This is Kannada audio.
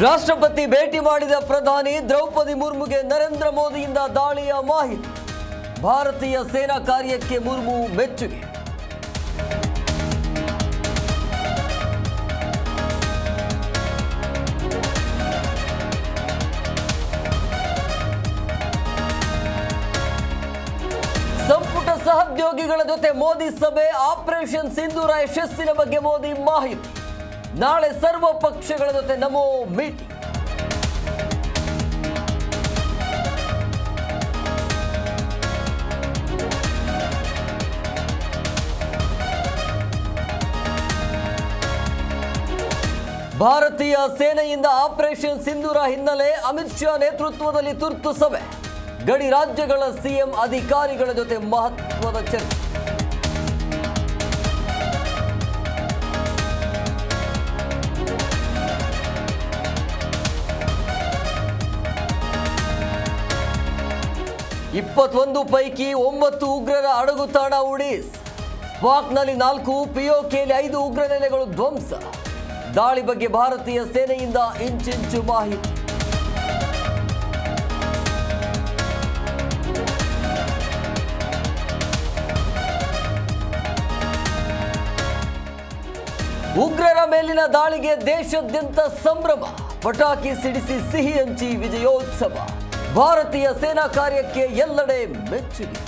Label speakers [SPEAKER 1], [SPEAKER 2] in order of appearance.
[SPEAKER 1] ರಾಷ್ಟ್ರಪತಿ ಭೇಟಿ ಮಾಡಿದ ಪ್ರಧಾನಿ ದ್ರೌಪದಿ ಮುರ್ಮುಗೆ ನರೇಂದ್ರ ಮೋದಿಯಿಂದ ದಾಳಿಯ ಮಾಹಿತಿ. ಭಾರತೀಯ ಸೇನಾ ಕಾರ್ಯಕ್ಕೆ ಮುರ್ಮು ಮೆಚ್ಚುಗೆ. ಸಂಪುಟ ಸಹೋದ್ಯೋಗಿಗಳ ಜೊತೆ ಮೋದಿ ಸಭೆ. ಆಪರೇಷನ್ ಸಿಂಧೂರ ಯಶಸ್ಸಿನ ಬಗ್ಗೆ ಮೋದಿ ಮಾಹಿತಿ. ನಾಳೆ ಸರ್ವ ಪಕ್ಷಗಳ ಜೊತೆ ನಮೋ ಮೀಟಿಂಗ್. ಭಾರತೀಯ ಸೇನೆಯಿಂದ ಆಪರೇಷನ್ ಸಿಂಧೂರ ಹಿನ್ನೆಲೆ ಅಮಿತ್ ಶಾ ನೇತೃತ್ವದಲ್ಲಿ ತುರ್ತು ಸಭೆ. ಗಡಿ ರಾಜ್ಯಗಳ ಸಿಎಂ ಅಧಿಕಾರಿಗಳ ಜೊತೆ ಮಹತ್ವದ ಚರ್ಚೆ. ಇಪ್ಪತ್ತೊಂದು ಪೈಕಿ 9 ಉಗ್ರರ ಅಡಗುತಾಣ ಉಡೀಸ್. ಪಾಕ್ನಲ್ಲಿ 4, ಪಿಒಕೆಯಲ್ಲಿ 5 ಉಗ್ರ ನೆಲೆಗಳು ಧ್ವಂಸ. ದಾಳಿ ಬಗ್ಗೆ ಭಾರತೀಯ ಸೇನೆಯಿಂದ ಇಂಚಿಂಚು ಮಾಹಿತಿ. ಉಗ್ರರ ಮೇಲಿನ ದಾಳಿಗೆ ದೇಶಾದ್ಯಂತ ಸಂಭ್ರಮ. ಪಟಾಕಿ ಸಿಡಿಸಿ ಸಿಹಿ ಹಂಚಿ ವಿಜಯೋತ್ಸವ. ಭಾರತೀಯ ಸೇನಾ ಕಾರ್ಯಕ್ಕೆ ಎಲ್ಲೆಡೆ ಮೆಚ್ಚುಗೆ.